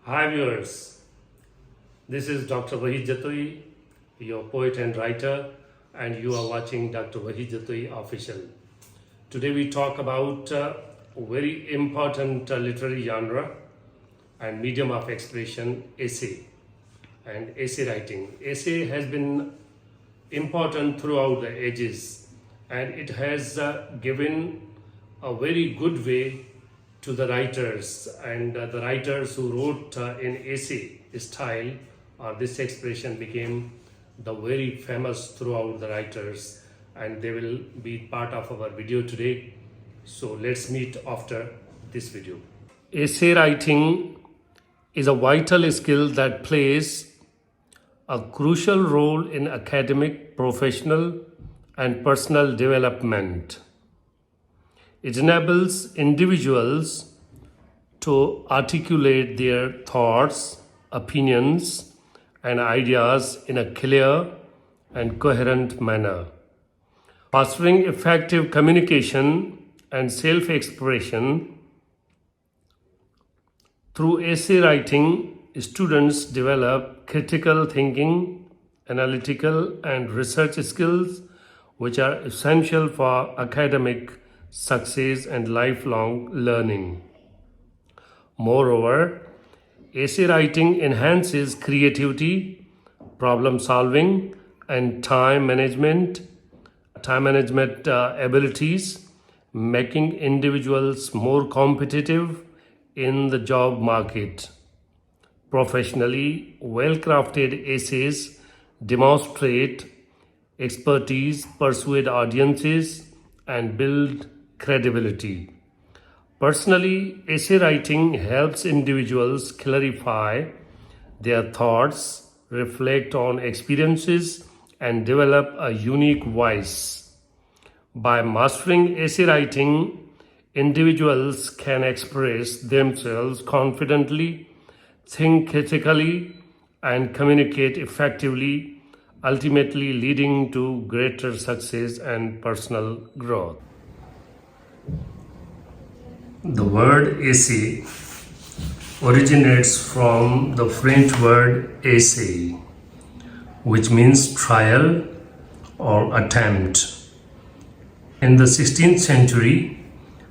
Hi viewers, this is DrWaheedJatoi, your poet and writer, and you are watching DrWaheedJatoi official. Today we talk about a very important literary genre and medium of expression, essay and essay writing. Essay has been important throughout the ages, and it has given a very good way to the writers, and the writers who wrote in essay style or this expression became the very famous throughout the writers, and they will be part of our video today. So let's meet after this video. Essay writing is a vital skill that plays a crucial role in academic, professional, and personal development. It enables individuals to articulate their thoughts, opinions, and ideas in a clear and coherent manner, fostering effective communication and self-expression. Through essay writing, students develop critical thinking, analytical, and research skills, which are essential for academic success and lifelong learning. Moreover, essay writing enhances creativity, problem solving, and time management abilities, making individuals more competitive in the job market. Professionally, well-crafted essays demonstrate expertise, persuade audiences, and build credibility. Personally, essay writing helps individuals clarify their thoughts, reflect on experiences, and develop a unique voice. By mastering essay writing, individuals can express themselves confidently, think critically, and communicate effectively, ultimately leading to greater success and personal growth. The word essay originates from the French word essai, which means trial or attempt. In the 16th century,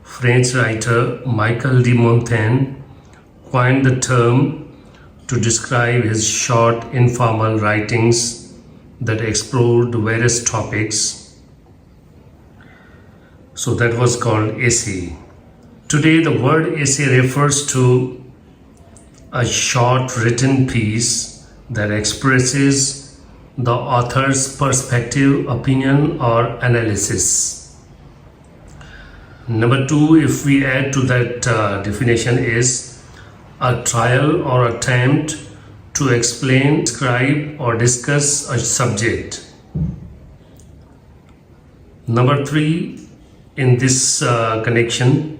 French writer Michel de Montaigne coined the term to describe his short, informal writings that explored various topics. So that was called essay. Today, the word essay refers to a short written piece that expresses the author's perspective, opinion, or analysis. Number two, if we add to that definition, is a trial or attempt to explain, describe, or discuss a subject. Number three, in this connection,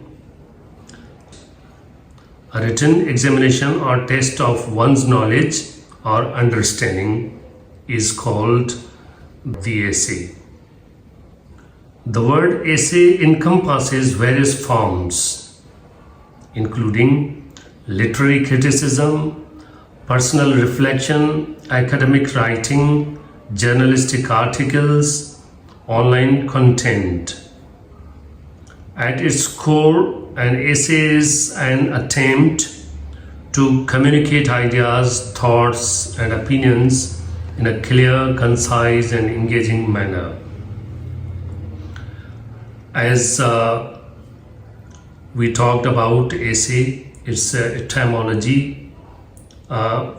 a written examination or test of one's knowledge or understanding is called the essay. The word essay encompasses various forms, including literary criticism, personal reflection, academic writing, journalistic articles, online content. At its core, an essay is an attempt to communicate ideas, thoughts, and opinions in a clear, concise, and engaging manner. As we talked about essay, its etymology.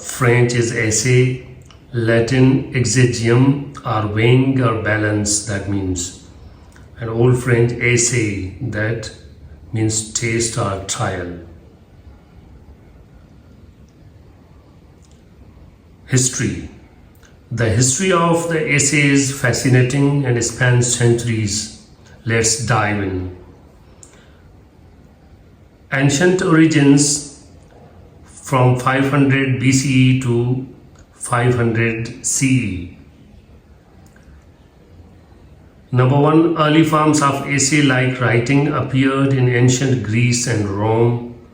French is essay, Latin exegium, or weighing or balance, that means. And Old French essay, that means taste or trial. History. The history of the essay is fascinating and spans centuries. Let's dive in. Ancient origins from 500 BCE to 500 CE. Number one, early forms of essay-like writing appeared in ancient Greece and Rome.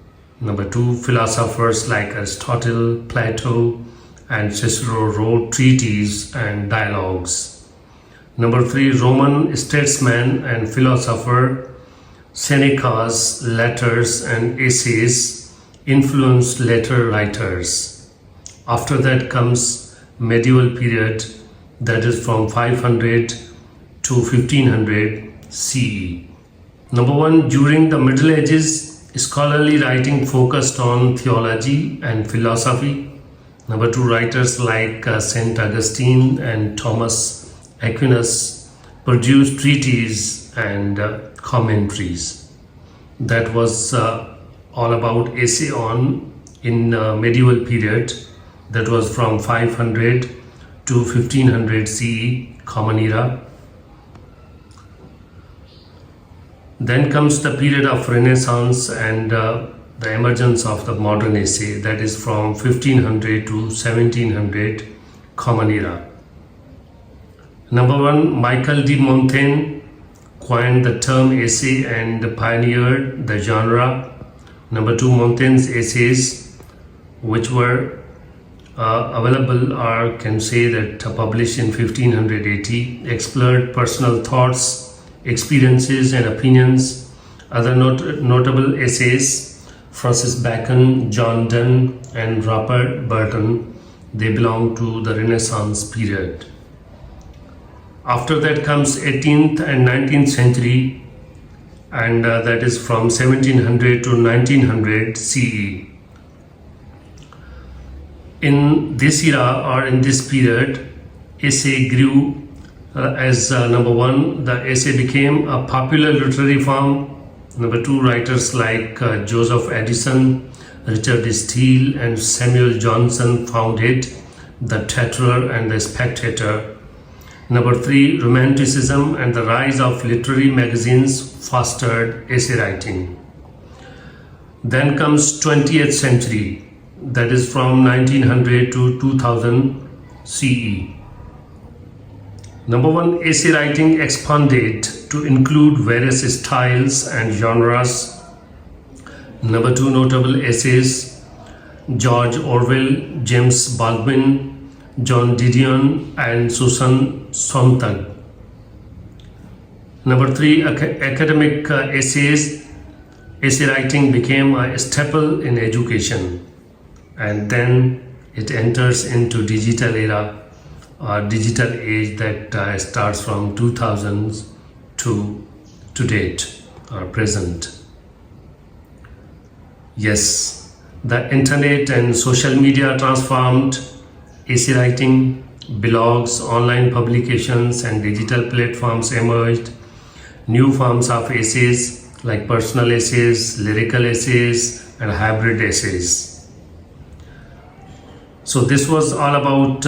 Number 2, philosophers like Aristotle, Plato, and Cicero wrote treatises and dialogues. Number 3, Roman statesman and philosopher Seneca's letters and essays influenced later writers. After that comes medieval period, that is from 500 to 1500 CE. Number 1, during the Middle Ages, scholarly writing focused on theology and philosophy. Number 2, writers like Saint Augustine and Thomas Aquinas produced treatises and commentaries. That was all about essay on in medieval period, that was from 500 to 1500 CE, Common Era. Then comes the period of Renaissance and the emergence of the modern essay, that is from 1500 to 1700, Common Era. Number 1, Michel de Montaigne coined the term essay and pioneered the genre. Number 2, Montaigne's essays, which were available or can say that published in 1580, explored personal thoughts, experiences and opinions. Other notable essays, Francis Bacon, John Donne and Robert Burton, they belong to the Renaissance period. After that comes 18th and 19th century, and that is from 1700 to 1900 CE. In this era or in this period, essay grew as number 1, the essay became a popular literary form. Number 2, writers like Joseph Addison, Richard Steele and Samuel Johnson founded the Tatler and the Spectator. Number 3, Romanticism and the rise of literary magazines fostered essay writing. Then comes 20th century, that is from 1900 to 2000 CE. Number 1, essay writing expanded to include various styles and genres. Number 2, notable essays, George Orwell, James Baldwin, John Didion and Susan Sontag. Number 3, academic essays. Essay writing became a staple in education, and then it enters into digital era or digital age that starts from 2000s to date or present. Yes, the internet and social media transformed essay writing. Blogs, online publications and digital platforms emerged. New forms of essays like personal essays, lyrical essays and hybrid essays. So this was all about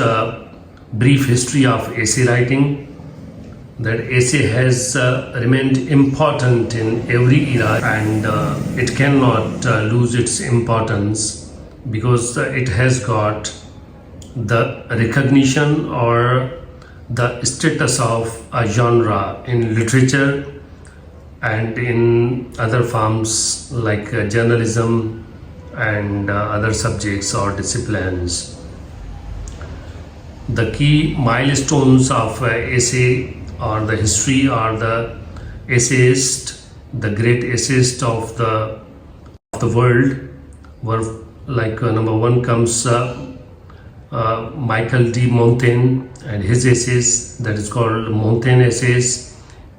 brief history of essay writing. That essay has remained important in every era, and it cannot lose its importance because it has got the recognition or the status of a genre in literature and in other forms like journalism and other subjects or disciplines. The key milestones of essay or the history or the essayist, the great essayist of the world were like number 1 comes Michel de Montaigne and his essays, that is called Montaigne Essays,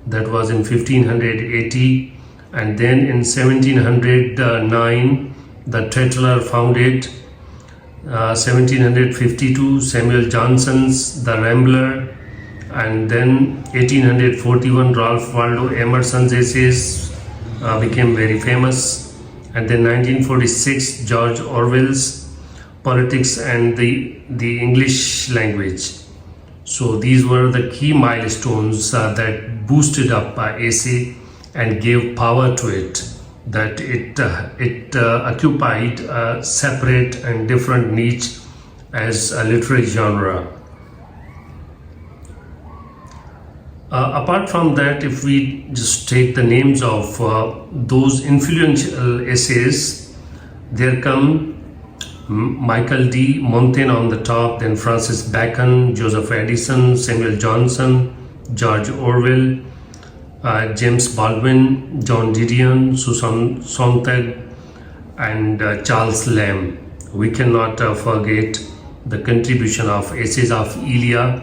that was in 1580, and then in 1709 the Tatler founded. 1752 Samuel Johnson's The Rambler, and then 1841 Ralph Waldo Emerson's essays became very famous, and then 1946 George Orwell's Politics and the English Language. So these were the key milestones that boosted up essay and gave power to it, that it occupied a separate and different niche as a literary genre. Apart from that, if we just take the names of those influential essays, There come Michael D. Montaigne on the top, then Francis Bacon, Joseph Addison, Samuel Johnson, George Orwell, James Baldwin, John Didion, Susan Sontag, and Charles Lamb. We cannot forget the contribution of essays of Elia,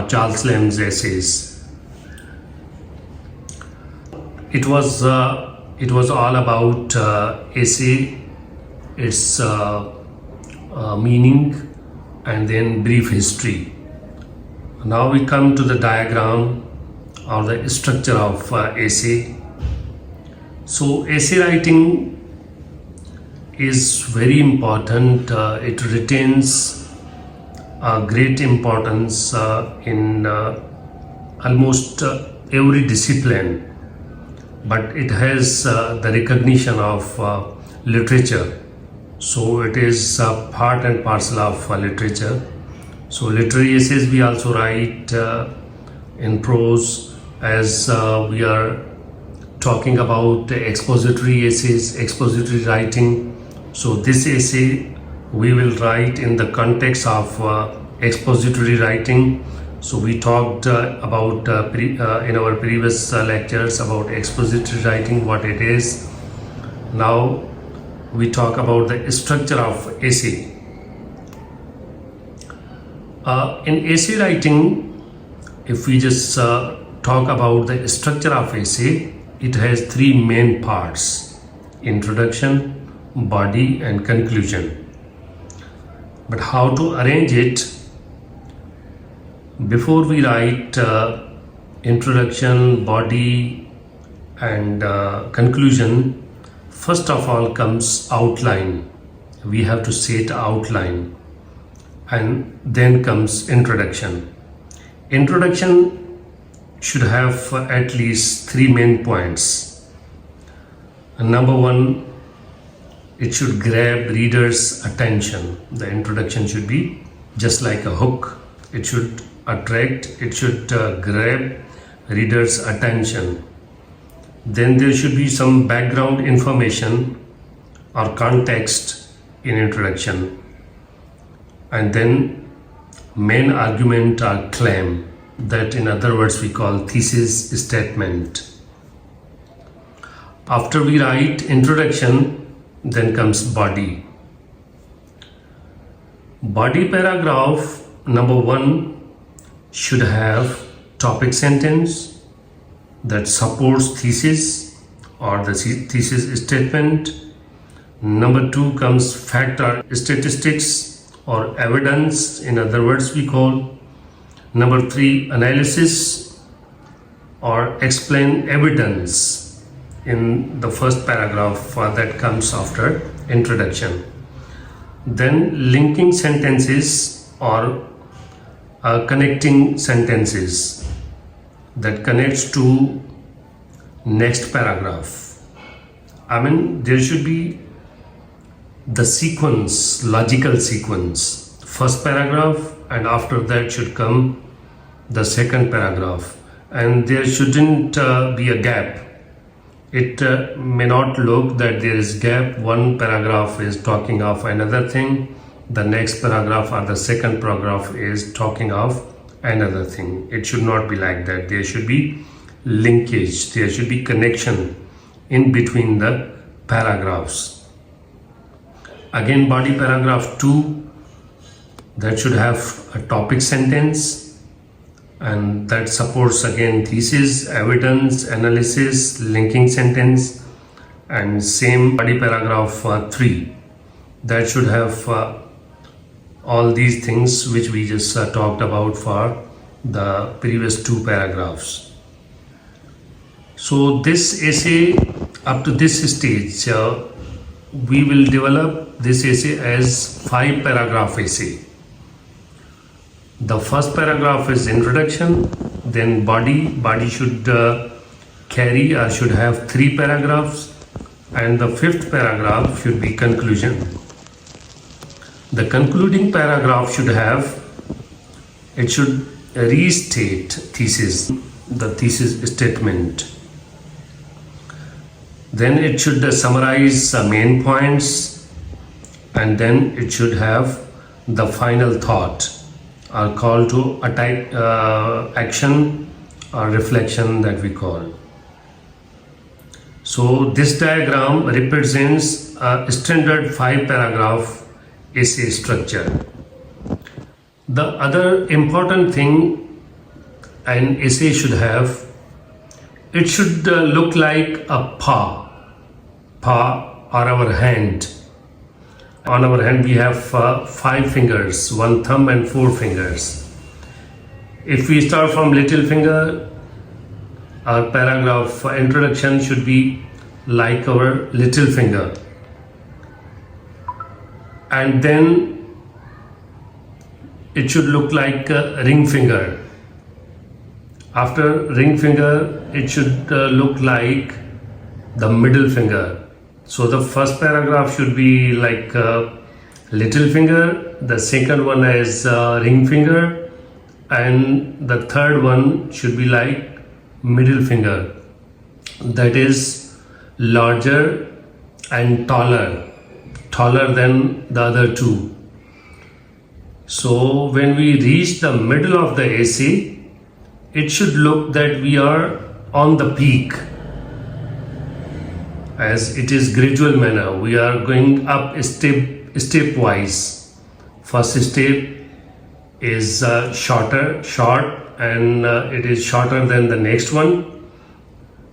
Charles Lamb's essays. It was all about essay, its meaning, and then brief history. Now we come to the diagram or the structure of essay. So essay writing is very important. It retains great importance in almost every discipline, but it has the recognition of literature. So it is part and parcel of literature. So literary essays we also write in prose, as we are talking about expository essays, expository writing. So this essay we will write in the context of expository writing. So we talked about in our previous lectures about expository writing, what it is. Now we talk about the structure of essay. In essay writing, if we just talk about the structure of essay, it has three main parts: introduction, body, and conclusion. But how to arrange it? Before we write introduction, body, and conclusion, first of all comes outline. We have to set outline, and then comes introduction. Introduction should have at least three main points. Number one, it should grab readers' attention. The introduction should be just like a hook. It should attract, it should grab readers' attention. Then there should be some background information or context in introduction. And then main argument or claim, that in other words we call thesis statement. After we write introduction, then comes body. Body paragraph number one should have topic sentence that supports thesis or the thesis statement. Number two comes fact or statistics or evidence, in other words we call. Number three, analysis or explain evidence in the first paragraph that comes after introduction. Then linking sentences or connecting sentences that connects to next paragraph. I mean, there should be the sequence, logical sequence. First paragraph, and after that should come the second paragraph, and there shouldn't be a gap. It may not look that there is gap. One paragraph is talking of another thing, the next paragraph or the second paragraph is talking of another thing. It should not be like that. There should be linkage, there should be connection in between the paragraphs. Again, body paragraph 2, that should have a topic sentence, and that supports again thesis, evidence, analysis, linking sentence. And same body paragraph 3, that should have all these things which we just talked about for the previous two paragraphs. So this essay, up to this stage, we will develop this essay as 5-paragraph essay. The first paragraph is introduction, then body should carry or should have 3 paragraphs, and the 5th paragraph should be conclusion. The concluding paragraph should have, it should restate thesis, the thesis statement. Then it should summarize main points and then it should have the final thought or call to action or reflection that we call. So this diagram represents a standard 5-paragraph essay structure. The other important thing an essay should have, it should look like a paw or our hand. On our hand we have 5 fingers, 1 thumb and 4 fingers. If we start from little finger, our paragraph introduction should be like our little finger, and then it should look like a ring finger. After ring finger, it should look like the middle finger. So the first paragraph should be like little finger, the second one is ring finger, and the third one should be like middle finger, that is larger and taller than the other two. So when we reach the middle of the essay, it should look that we are on the peak, as it is gradual manner. We are going up stepwise. First step is short, and it is shorter than the next one.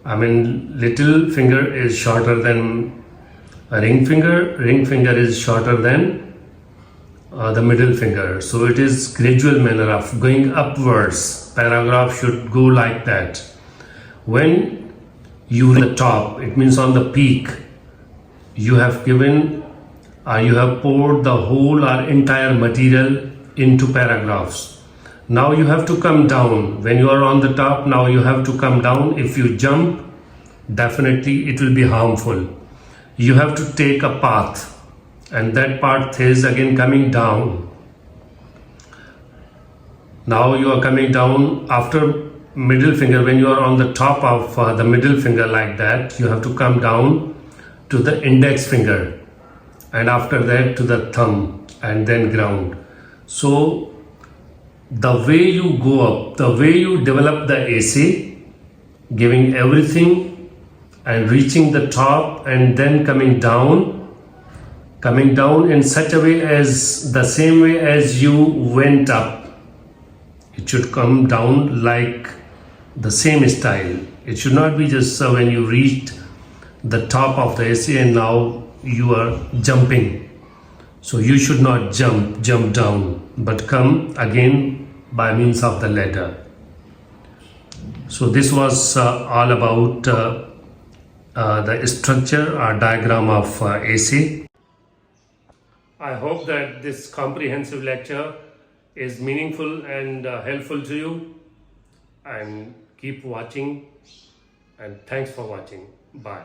I mean, little finger is shorter than a ring finger is shorter than the middle finger. So it is gradual manner of going upwards. Paragraph should go like that. When you reach the top, it means on the peak, you have given you have poured the whole or entire material into paragraphs. Now you have to come down. When you are on the top, now you have to come down. If you jump, definitely it will be harmful. You have to take a path, and that path is again coming down. Now you are coming down after middle finger. When you are on the top of the middle finger like that, you have to come down to the index finger, and after that to the thumb, and then ground. So the way you go up, the way you develop the essay, giving everything and reaching the top, and then coming down in such a way as the same way as you went up. It should come down like the same style. It should not be just when you reached the top of the essay and now you are jumping. So you should not jump down, but come again by means of the ladder. So this was all about the structure or diagram of essay. I hope that this comprehensive lecture is meaningful and helpful to you, and keep watching, and thanks for watching. Bye.